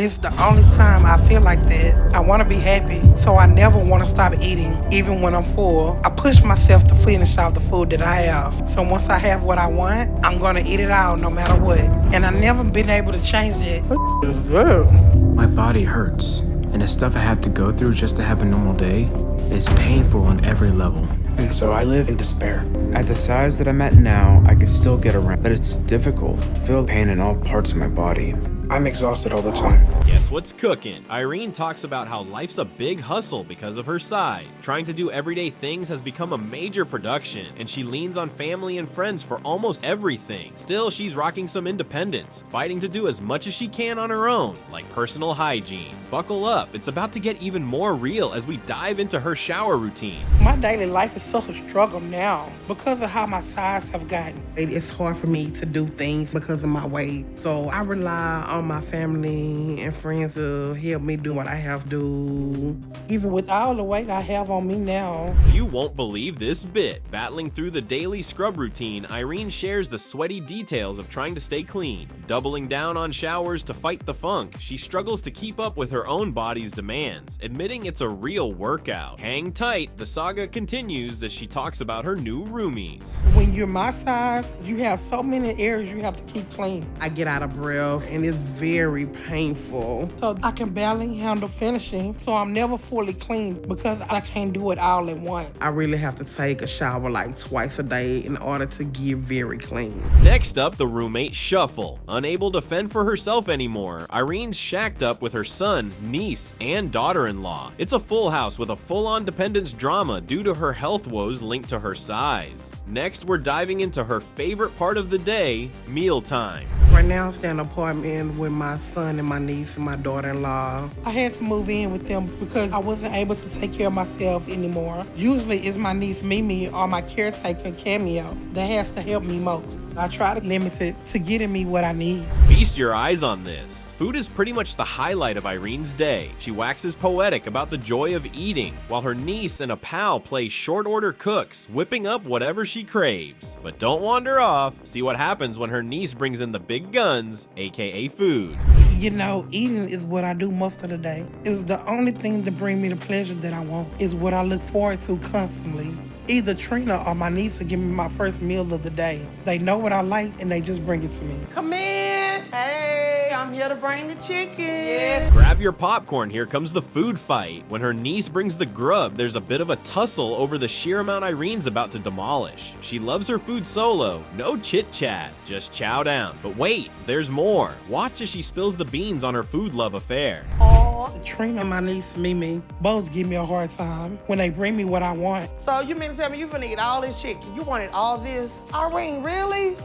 It's the only time I feel like that. I want to be happy, so I never want to stop eating, even when I'm full. I push myself to finish off the food that I have. So once I have what I want, I'm going to eat it all no matter what. And I never been able to change it. My body hurts, and the stuff I have to go through just to have a normal day is painful on every level. And so I live in despair. At the size that I'm at now, I can still get around, but it's difficult. I feel pain in all parts of my body. I'm exhausted all the time. Guess what's cooking? Irene talks about how life's a big hustle because of her size. Trying to do everyday things has become a major production, and she leans on family and friends for almost everything. Still, she's rocking some independence, fighting to do as much as she can on her own, like personal hygiene. Buckle up, it's about to get even more real as we dive into her shower routine. My daily life is such a struggle now because of how my size have gotten. It's hard for me to do things because of my weight. So I rely on my family and friends to help me do what I have to do. Even with all the weight I have on me now. You won't believe this bit. Battling through the daily scrub routine, Irene shares the sweaty details of trying to stay clean. Doubling down on showers to fight the funk, she struggles to keep up with her own body's demands, admitting it's a real workout. Hang tight, the saga continues as she talks about her new roomies. When you're my size, you have so many areas you have to keep clean. I get out of breath and it's very painful. So I can barely handle finishing, so I'm never fully clean because I can't do it all at once. I really have to take a shower like twice a day in order to get very clean. Next up, the roommate shuffle. Unable to fend for herself anymore, Irene's shacked up with her son, niece, and daughter-in-law. It's a full house with a full-on dependence drama due to her health woes linked to her size. Next, we're diving into her favorite part of the day, mealtime. Right now, I'm staying in an apartment with my son and my niece and my daughter-in-law. I had to move in with them because I wasn't able to take care of myself anymore. Usually, it's my niece Mimi or my caretaker Cameo that has to help me most. I try to limit it to getting me what I need. Feast your eyes on this. Food is pretty much the highlight of Irene's day. She waxes poetic about the joy of eating, while her niece and a pal play short-order cooks, whipping up whatever she craves. But don't wander off. See what happens when her niece brings in the big guns, aka food. You know, eating is what I do most of the day. It's the only thing to bring me the pleasure that I want. It's what I look forward to constantly. Either Trina or my niece will give me my first meal of the day. They know what I like and they just bring it to me. Come in. Hey, I'm here to bring the chicken. Yes. Grab your popcorn, here comes the food fight. When her niece brings the grub, there's a bit of a tussle over the sheer amount Irene's about to demolish. She loves her food solo, no chit-chat, just chow down. But wait, there's more. Watch as she spills the beans on her food love affair. Trina and my niece Mimi both give me a hard time when they bring me what I want. So you mean to tell me you finna eat all this chicken? You wanted all this? Irene, really?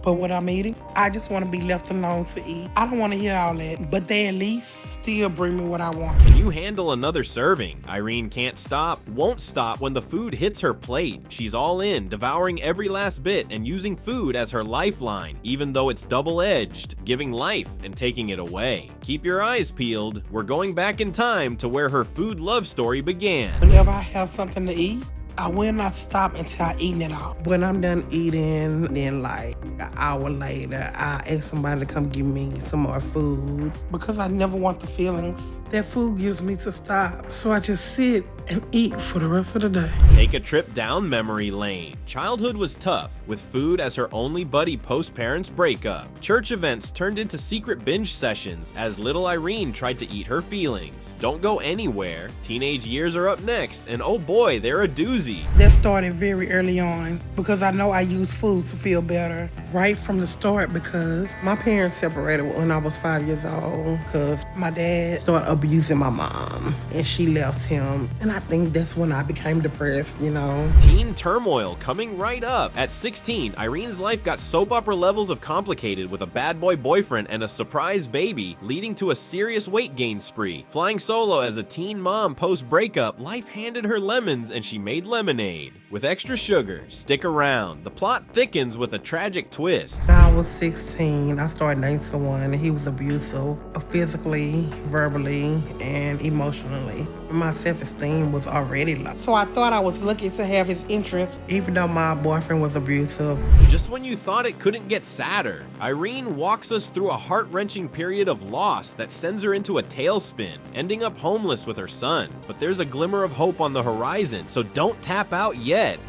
But what I'm eating, I just want to be left alone to eat. I don't want to hear all that, but they at least still bring me what I want. Can you handle another serving? Irene can't stop, won't stop when the food hits her plate. She's all in, devouring every last bit and using food as her lifeline, even though it's double-edged, giving life and taking it away. Keep your eyes peeled. We're going back in time to where her food love story began. Whenever I have something to eat, I will not stop until I eat it all. When I'm done eating, then like an hour later, I ask somebody to come give me some more food because I never want the feelings that food gives me to stop. So I just sit and eat for the rest of the day. Take a trip down memory lane. Childhood was tough, with food as her only buddy post-parents breakup. Church events turned into secret binge sessions as little Irene tried to eat her feelings. Don't go anywhere. Teenage years are up next, and oh boy, they're a doozy. That started very early on because I know I use food to feel better right from the start because my parents separated when I was 5 years old because my dad started abusing my mom and she left him. And I think that's when I became depressed, you know. Teen turmoil coming right up. At 16, Irene's life got soap opera levels of complicated with a bad boy boyfriend and a surprise baby, leading to a serious weight gain spree. Flying solo as a teen mom post-breakup, life handed her lemons and she made lemonade. With extra sugar, stick around. The plot thickens with a tragic twist twist. When I was 16, I started dating someone and he was abusive, physically, verbally, and emotionally. My self-esteem was already low. So I thought I was lucky to have his interest, even though my boyfriend was abusive. Just when you thought it couldn't get sadder, Irene walks us through a heart-wrenching period of loss that sends her into a tailspin, ending up homeless with her son. But there's a glimmer of hope on the horizon, so don't tap out yet.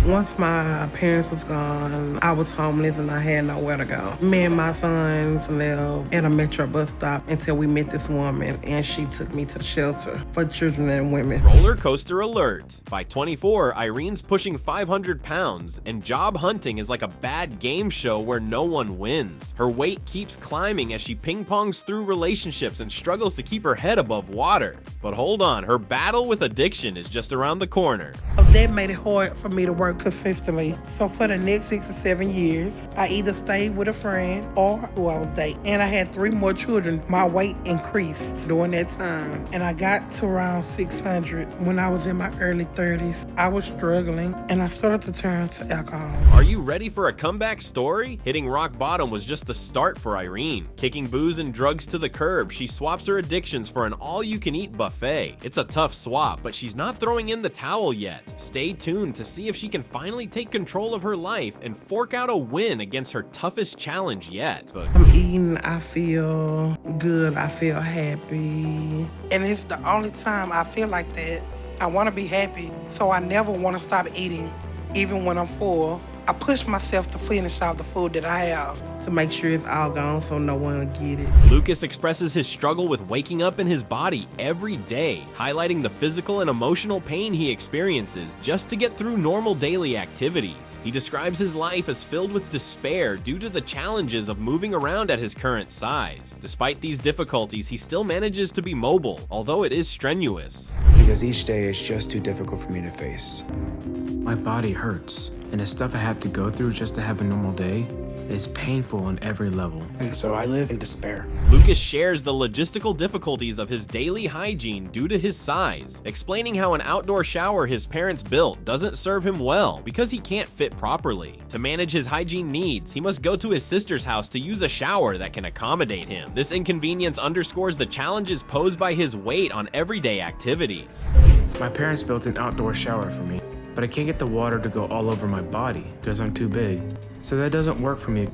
Once my parents was gone, I was homeless and I had nowhere to go. Me and my sons lived at a metro bus stop until we met this woman, and she took me to the shelter for children and women. Roller coaster alert. By 24, Irene's pushing 500 pounds, and job hunting is like a bad game show where no one wins. Her weight keeps climbing as she ping-pongs through relationships and struggles to keep her head above water. But hold on, her battle with addiction is just around the corner. That made it hard for me to work consistently. So for the next 6 or 7 years, I either stayed with a friend or who I was dating. And I had 3 more children. My weight increased during that time. And I got to around 600 when I was in my early 30s. I was struggling and I started to turn to alcohol. Are you ready for a comeback story? Hitting rock bottom was just the start for Irene. Kicking booze and drugs to the curb, she swaps her addictions for an all-you-can-eat buffet. It's a tough swap, but she's not throwing in the towel yet. Stay tuned to see if she can finally take control of her life and fork out a win against her toughest challenge yet. But I'm eating, I feel good, I feel happy. And it's the only time I feel like that. I want to be happy, so I never want to stop eating, even when I'm full. I push myself to finish off the food that I have to make sure it's all gone so no one will get it. Lucas expresses his struggle with waking up in his body every day, highlighting the physical and emotional pain he experiences just to get through normal daily activities. He describes his life as filled with despair due to the challenges of moving around at his current size. Despite these difficulties, he still manages to be mobile, although it is strenuous. Because each day is just too difficult for me to face. My body hurts, and the stuff I have to go through just to have a normal day is painful on every level. And so I live in despair. Lucas shares the logistical difficulties of his daily hygiene due to his size, explaining how an outdoor shower his parents built doesn't serve him well because he can't fit properly. To manage his hygiene needs, he must go to his sister's house to use a shower that can accommodate him. This inconvenience underscores the challenges posed by his weight on everyday activities. My parents built an outdoor shower for me, but I can't get the water to go all over my body because I'm too big. So that doesn't work for me.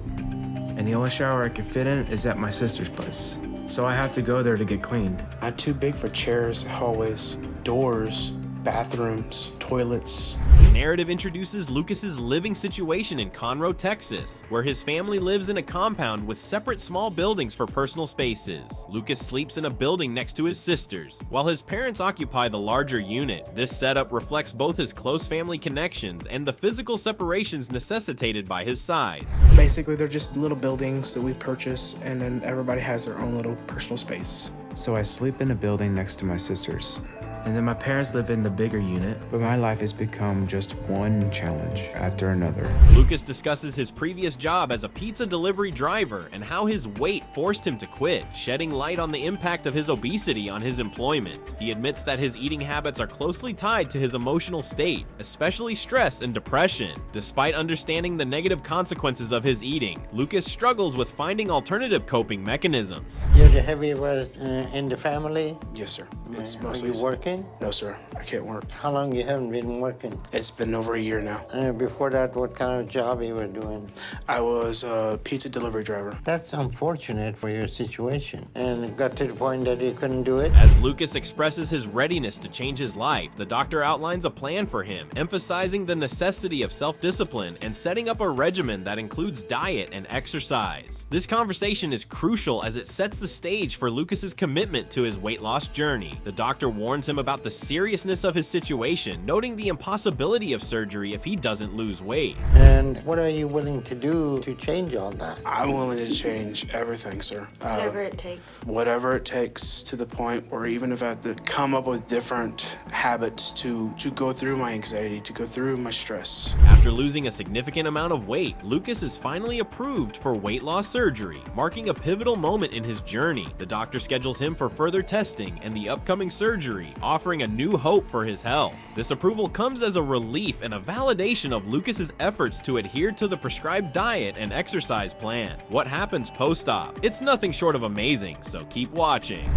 And the only shower I can fit in is at my sister's place. So I have to go there to get cleaned. I'm too big for chairs, hallways, doors, bathrooms, toilets. The narrative introduces Lucas's living situation in Conroe, Texas, where his family lives in a compound with separate small buildings for personal spaces. Lucas sleeps in a building next to his sisters, while his parents occupy the larger unit. This setup reflects both his close family connections and the physical separations necessitated by his size. Basically, they're just little buildings that we purchase, and then everybody has their own little personal space. So I sleep in a building next to my sister's. And then my parents live in the bigger unit. But my life has become just one challenge after another. Lucas discusses his previous job as a pizza delivery driver and how his weight forced him to quit, shedding light on the impact of his obesity on his employment. He admits that his eating habits are closely tied to his emotional state, especially stress and depression. Despite understanding the negative consequences of his eating, Lucas struggles with finding alternative coping mechanisms. You're the heavyweight in the family? Yes, sir. It's Are mostly. you working? No, sir. I can't work. How long you haven't been working? It's been over a year now. Before that, what kind of job you were doing? I was a pizza delivery driver. That's unfortunate for your situation. And it got to the point that you couldn't do it? As Lucas expresses his readiness to change his life, the doctor outlines a plan for him, emphasizing the necessity of self-discipline and setting up a regimen that includes diet and exercise. This conversation is crucial as it sets the stage for Lucas's commitment to his weight loss journey. The doctor warns him about the seriousness of his situation, noting the impossibility of surgery if he doesn't lose weight. And what are you willing to do to change all that? I'm willing to change everything, sir. Whatever it takes. Whatever it takes, to the point where even if I have to come up with different habits to go through my anxiety, to go through my stress. After losing a significant amount of weight, Lucas is finally approved for weight loss surgery, marking a pivotal moment in his journey. The doctor schedules him for further testing, and the upcoming surgery, offering a new hope for his health. This approval comes as a relief and a validation of Lucas's efforts to adhere to the prescribed diet and exercise plan. What happens post-op? It's nothing short of amazing, so keep watching.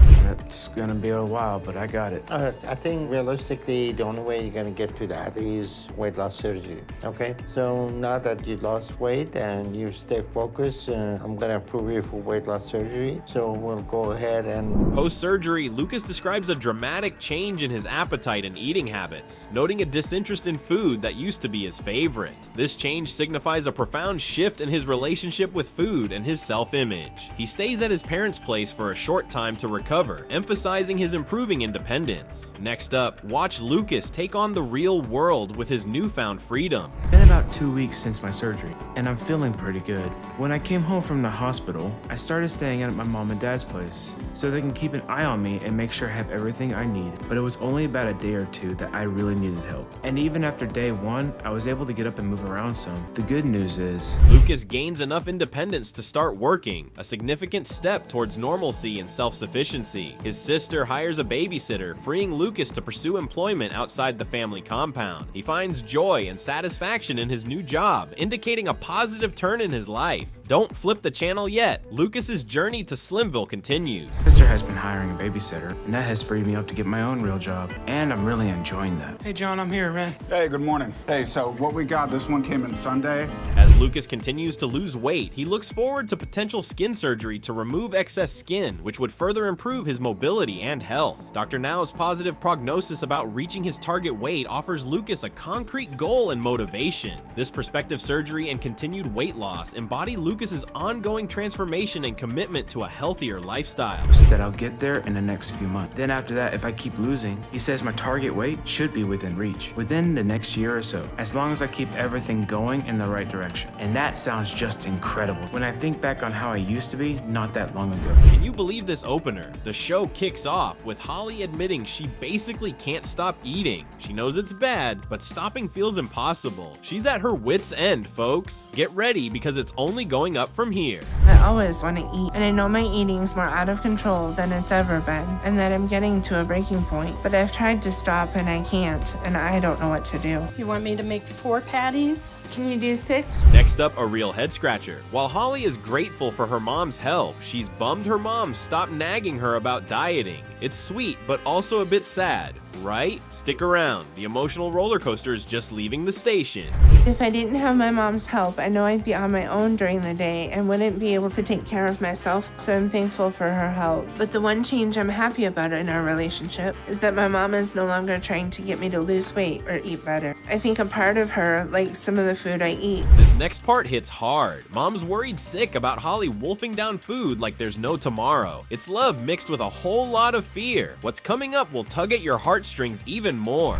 It's gonna be a while, but I got it. All right, I think realistically, the only way you're gonna get to that is weight loss surgery, okay? So now that you lost weight and you stay focused, I'm gonna approve you for weight loss surgery. So we'll go ahead and... Post-surgery, Lucas describes a dramatic change in his appetite and eating habits, noting a disinterest in food that used to be his favorite. This change signifies a profound shift in his relationship with food and his self-image. He stays at his parents' place for a short time to recover, emphasizing his improving independence. Next up, watch Lucas take on the real world with his newfound freedom. It's been about 2 weeks since my surgery, and I'm feeling pretty good. When I came home from the hospital, I started staying at my mom and dad's place, so they can keep an eye on me and make sure I have everything I need. But it was only about a day or two that I really needed help. And even after day 1, I was able to get up and move around some. The good news is, Lucas gains enough independence to start working, a significant step towards normalcy and self-sufficiency. His sister hires a babysitter, freeing Lucas to pursue employment outside the family compound. He finds joy and satisfaction in his new job, indicating a positive turn in his life. Don't flip the channel yet. Lucas's journey to Slimville continues. sister has been hiring a babysitter, and that has freed me up to get my own real job, and I'm really enjoying that. Hey John, I'm here, man. Hey, good morning. Hey, so what we got, this one came in Sunday. As Lucas continues to lose weight, he looks forward to potential skin surgery to remove excess skin, which would further improve his mobility and health. Dr. Now's positive prognosis about reaching his target weight offers Lucas a concrete goal and motivation. This prospective surgery and continued weight loss embody Lucas's ongoing transformation and commitment to a healthier lifestyle. So that I'll get there in the next few months. Then after that, if I keep losing, he says my target weight should be within reach, within the next year or so, as long as I keep everything going in the right direction. And that sounds just incredible when I think back on how I used to be not that long ago. Can you believe this opener? The show kicks off with Holly admitting she basically can't stop eating. She knows it's bad, but stopping feels impossible. She's at her wit's end, folks. Get ready because it's only going up from here. I always want to eat, and I know my eating's more out of control than it's ever been, and that I'm getting to a breaking point. But I've tried to stop and I can't, and I don't know what to do. You want me to make 4 patties? Can you do 6? Next up, a real head scratcher. While Holly is grateful for her mom's help, she's bummed her mom stopped nagging her about dieting. It's sweet, but also a bit sad, right? Stick around. The emotional roller coaster is just leaving the station. If I didn't have my mom's help, I know I'd be on my own during the day and wouldn't be able to take care of myself, so I'm thankful for her help. But the one change I'm happy about in our relationship is that my mom is no longer trying to get me to lose weight or eat better. I think a part of her likes some of the food I eat. This next part hits hard. Mom's worried sick about Holly wolfing down food like there's no tomorrow. It's love mixed with a whole lot of fear. What's coming up will tug at your heartstrings even more.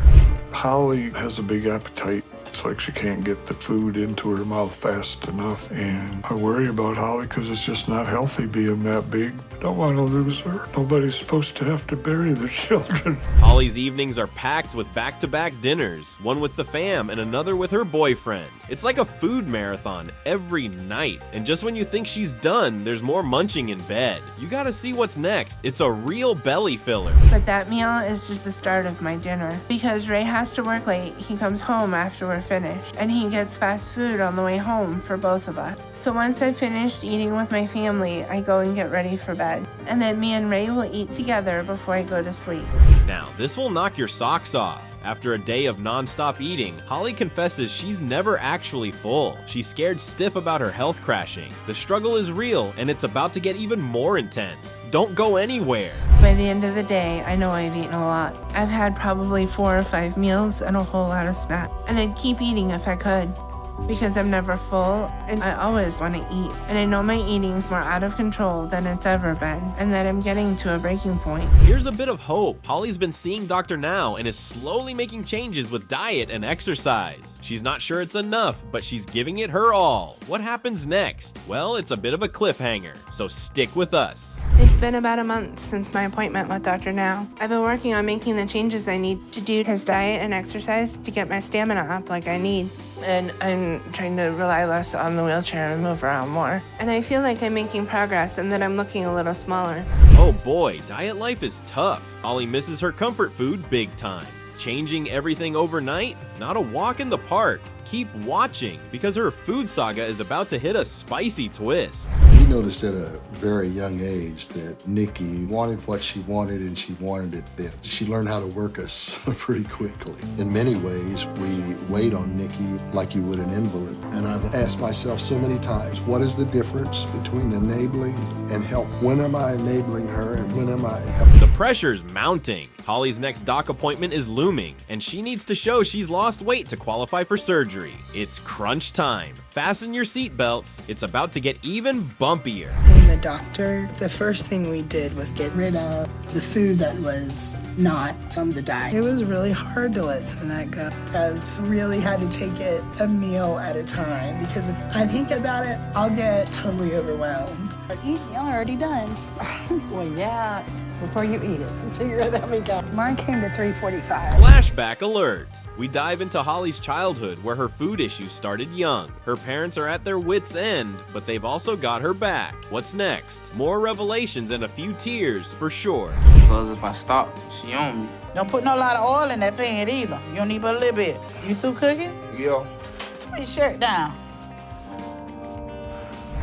Holly has a big appetite. It's like she can't get the food into her mouth fast enough. And I worry about Holly because it's just not healthy being that big. I don't want to lose her. Nobody's supposed to have to bury their children. Holly's evenings are packed with back-to-back dinners, one with the fam and another with her boyfriend. It's like a food marathon every night. And just when you think she's done, there's more munching in bed. You gotta see what's next. It's a real belly filler. But that meal is just the start of my dinner. Because Ray has to work late, he comes home after we're finished, and he gets fast food on the way home for both of us. So once I've finished eating with my family, I go and get ready for bed. And then me and Ray will eat together before I go to sleep. Now, this will knock your socks off. After a day of non-stop eating, Holly confesses she's never actually full. She's scared stiff about her health crashing. The struggle is real, and it's about to get even more intense. Don't go anywhere. By the end of the day, I know I've eaten a lot. I've had probably 4 or 5 meals and a whole lot of snacks. And I'd keep eating if I could, because I'm never full and I always want to eat. And I know my eating's more out of control than it's ever been, and that I'm getting to a breaking point. Here's a bit of hope. Holly's been seeing Dr. Now and is slowly making changes with diet and exercise. She's not sure it's enough, but she's giving it her all. What happens next? Well, it's a bit of a cliffhanger, so stick with us. It's been about a month since my appointment with Dr. Now. I've been working on making the changes I need to do his diet and exercise to get my stamina up like I need. And I'm trying to rely less on the wheelchair and move around more. And I feel like I'm making progress and that I'm looking a little smaller. Oh boy, diet life is tough. Holly misses her comfort food big time. Changing everything overnight? Not a walk in the park. Keep watching, because her food saga is about to hit a spicy twist. We noticed at a very young age that Nikki wanted what she wanted, and she wanted it then. She learned how to work us pretty quickly. In many ways, we wait on Nikki like you would an invalid. And I've asked myself so many times, what is the difference between enabling and help? When am I enabling her and when am I helping? The pressure's mounting. Holly's next doc appointment is looming, and she needs to show she's lost weight to qualify for surgery. It's crunch time. Fasten your seatbelts. It's about to get even bumpier. And the doctor, the first thing we did was get rid of the food that was not on the diet. It was really hard to let some of that go. I've really had to take it a meal at a time, because if I think about it, I'll get totally overwhelmed. Y'all already done. Well, yeah, before you eat it. Figure out how many times. Mine came to 3:45. Flashback alert. We dive into Holly's childhood, where her food issues started young. Her parents are at their wits' end, but they've also got her back. What's next? More revelations and a few tears for sure. Because if I stop, she on me. Don't put no lot of oil in that pan either. You don't need but a little bit. You through cooking? Yeah. Put your shirt down.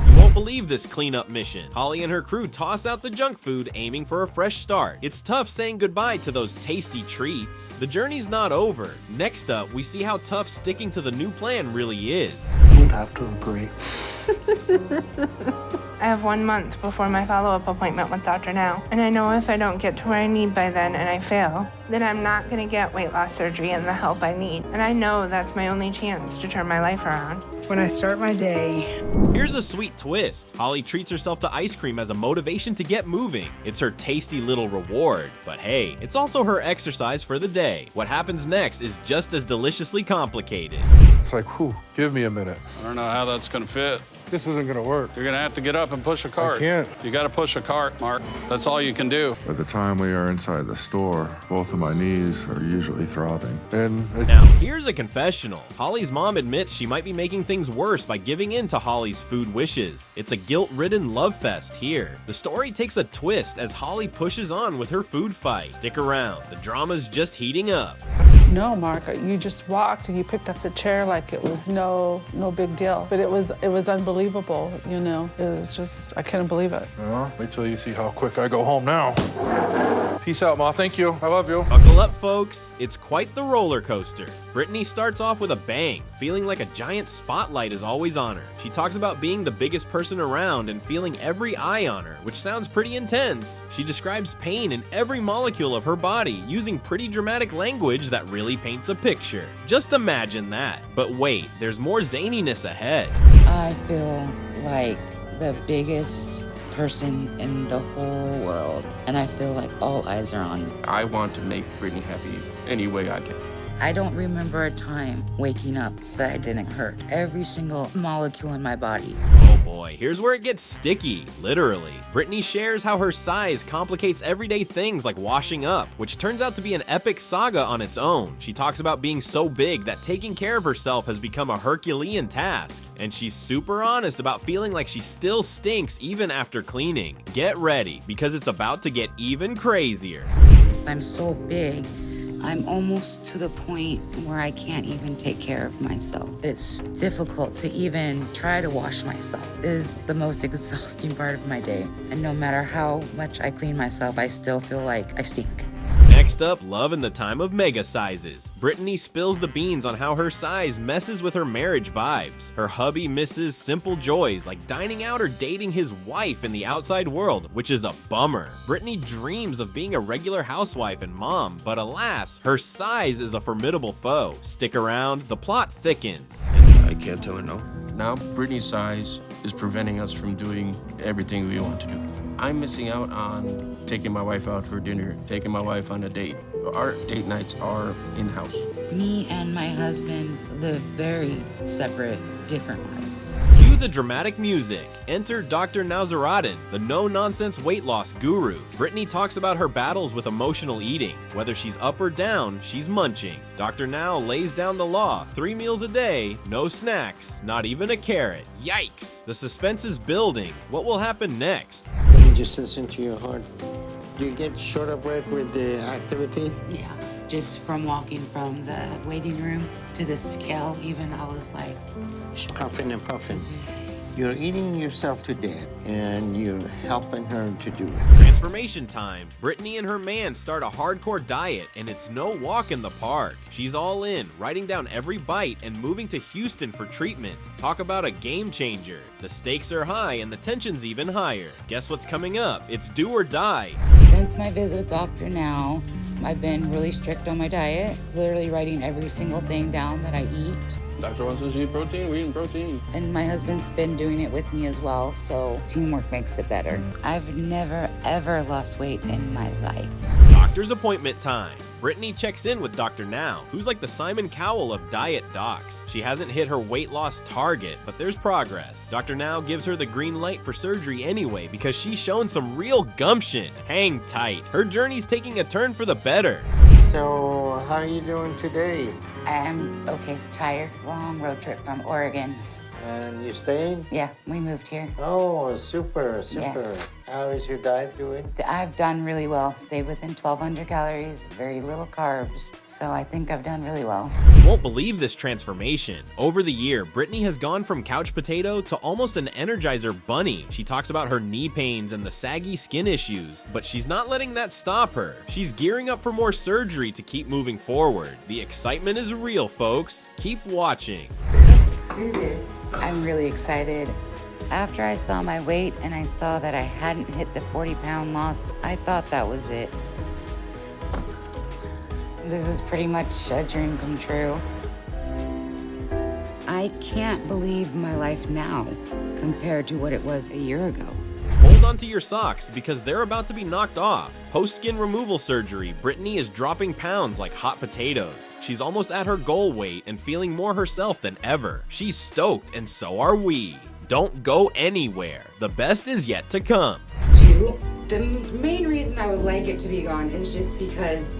You won't believe this cleanup mission. Holly and her crew toss out the junk food, aiming for a fresh start. It's tough saying goodbye to those tasty treats. The journey's not over. Next up, we see how tough sticking to the new plan really is. You'd have to agree. I have 1 month before my follow-up appointment with Dr. Now, and I know if I don't get to where I need by then and I fail, then I'm not gonna get weight loss surgery and the help I need. And I know that's my only chance to turn my life around. When I start my day, Here's a sweet twist. Holly treats herself to ice cream as a motivation to get moving. It's her tasty little reward. But hey, it's also her exercise for the day. What happens next is just as deliciously complicated. It's like, whew, give me a minute. I don't know how that's gonna fit. This isn't gonna work. You're gonna have to get up and push a cart. I can't. You gotta push a cart, Mark. That's all you can do. By the time we are inside the store, both of my knees are usually throbbing. And Now, here's a confessional. Holly's mom admits she might be making things worse by giving in to Holly's food wishes. It's a guilt-ridden love fest here. The story takes a twist as Holly pushes on with her food fight. Stick around, the drama's just heating up. No, Mark, you just walked and you picked up the chair like it was no big deal. But it was unbelievable, you know. It was just, I couldn't believe it. well, wait till you see how quick I go home now. Peace out, Ma. Thank you. I love you. Buckle up, folks. It's quite the roller coaster. Brittany starts off with a bang, feeling like a giant spotlight is always on her. She talks about being the biggest person around and feeling every eye on her, which sounds pretty intense. She describes pain in every molecule of her body, using pretty dramatic language that really paints a picture. Just imagine that. But wait, there's more zaniness ahead. I feel like the biggest person in the whole world, and I feel like all eyes are on me. I want to make Brittany happy any way I can. I don't remember a time waking up that I didn't hurt. Every single molecule in my body. Oh boy, here's where it gets sticky, literally. Brittany shares how her size complicates everyday things like washing up, which turns out to be an epic saga on its own. She talks about being so big that taking care of herself has become a Herculean task. And she's super honest about feeling like she still stinks even after cleaning. Get ready, because it's about to get even crazier. I'm so big, I'm almost to the point where I can't even take care of myself. It's difficult to even try to wash myself. It is the most exhausting part of my day. And no matter how much I clean myself, I still feel like I stink. Next up, love in the time of mega sizes. Brittany spills the beans on how her size messes with her marriage vibes. Her hubby misses simple joys like dining out or dating his wife in the outside world, which is a bummer. Brittany dreams of being a regular housewife and mom, but alas, her size is a formidable foe. Stick around, the plot thickens. I can't tell her no. Now Brittany's size is preventing us from doing everything we want to do. I'm missing out on taking my wife out for dinner, taking my wife on a date. Our date nights are in-house. Me and my husband live very separate, different lives. Cue the dramatic music. Enter Dr. Nazaradin, the no-nonsense weight loss guru. Brittany talks about her battles with emotional eating. Whether she's up or down, she's munching. Dr. Now lays down the law: 3 meals a day, no snacks, not even a carrot. Yikes! The suspense is building. What will happen next? And just listen to your heart. Do you get short of breath with the activity? Yeah, just from walking from the waiting room to the scale, even I was like... Huffing and puffing. You're eating yourself to death, and you're helping her to do it. Transformation time. Brittany and her man start a hardcore diet, and it's no walk in the park. She's all in, writing down every bite and moving to Houston for treatment. Talk about a game changer. The stakes are high and the tension's even higher. Guess what's coming up? It's do or die. Since my visit with Dr. Now, I've been really strict on my diet, literally writing every single thing down that I eat. Doctor wants us to eat protein, we're eating protein. And my husband's been doing it with me as well, so teamwork makes it better. I've never, ever lost weight in my life. Doctor's appointment time. Brittany checks in with Dr. Now, who's like the Simon Cowell of diet docs. She hasn't hit her weight loss target, but there's progress. Dr. Now gives her the green light for surgery anyway because she's shown some real gumption. Hang tight. Her journey's taking a turn for the better. So, how are you doing today? I'm okay, tired. Long road trip from Oregon. And you staying? Yeah, we moved here. Oh, super, super. Yeah. How is your diet doing? I've done really well. Stayed within 1,200 calories, very little carbs. So I think I've done really well. You won't believe this transformation. Over the year, Brittany has gone from couch potato to almost an Energizer bunny. She talks about her knee pains and the saggy skin issues, but she's not letting that stop her. She's gearing up for more surgery to keep moving forward. The excitement is real, folks. Keep watching. Let's do this. I'm really excited. After I saw my weight and I saw that I hadn't hit the 40-pound loss, I thought that was it. This is pretty much a dream come true. I can't believe my life now compared to what it was a year ago. Hold on to your socks because they're about to be knocked off. Post-skin removal surgery, Brittany is dropping pounds like hot potatoes. She's almost at her goal weight and feeling more herself than ever. She's stoked and so are we. Don't go anywhere. The best is yet to come. The main reason I would like it to be gone is just because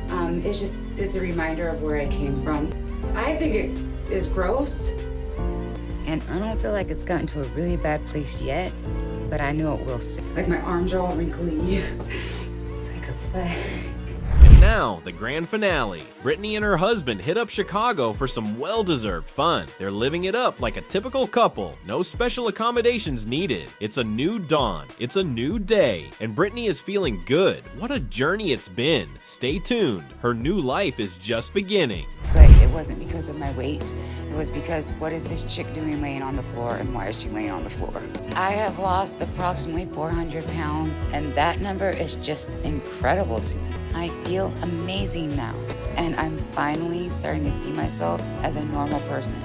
it's a reminder of where I came from. I think it is gross. And I don't feel like it's gotten to a really bad place yet, but I know it will soon. Like my arms are all wrinkly. It's like a plague. And now, the grand finale. Brittany and her husband hit up Chicago for some well-deserved fun. They're living it up like a typical couple. No special accommodations needed. It's a new dawn. It's a new day. And Brittany is feeling good. What a journey it's been. Stay tuned. Her new life is just beginning. But it wasn't because of my weight. It was because what is this chick doing laying on the floor and why is she laying on the floor? I have lost approximately 400 pounds and that number is just incredible to me. I feel amazing now and I'm finally starting to see myself as a normal person.